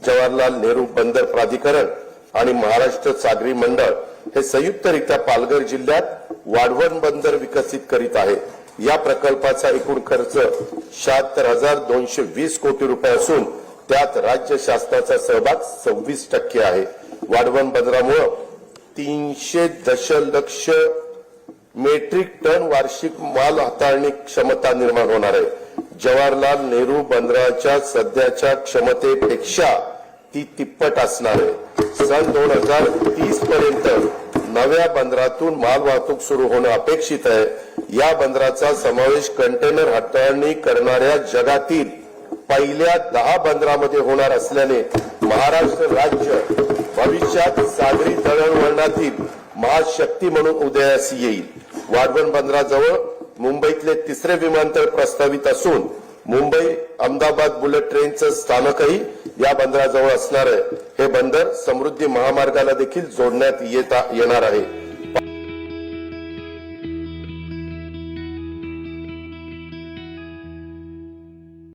जवाहरलाल नेहरू बंदर प्राधिकरण आणि महाराष्ट्र सागरी मंडळ हे संयुक्तरित्या पालघर जिल्ह्यात वाढवण बंदर विकसित करीत आहे। या प्रकल्पाचा एकूण खर्च 76,220 कोटी रुपये असून त्यात राज्य शासनाचा सहभाग 26% आहे। वाढवण बंदरामुळे 300 दशलक्ष मेट्रिक टन वार्षिक माल हाताळणी क्षमता निर्माण होणार आहे। जवाहरलाल नेहरू बंदराच्या सध्याच्या क्षमतेपेक्षा ती तिप्पट असणार आहे। सन 2030 पर्यंत नव्या बंदरातून माल वाहतूक सुरू होणं अपेक्षित आहे। या बंदराचा समावेश कंटेनर हाताळणी करणाऱ्या जगातील पहिल्या 10 बंदरामध्ये होणार असल्याने महाराष्ट्र राज्य भविष्यात सागरी दळणवळणातील महाशक्ती म्हणून उदयास येईल। वाढवण बंदराजवळ मुंबईतले 3रे विमानतळ प्रस्तावित असून मुंबई अहमदाबाद बुलेट ट्रेनचं स्थानकही या बंदराजवळ असणार आहे। हे बंदर समृद्धी महामार्गाला देखील जोडण्यात येणार आहे।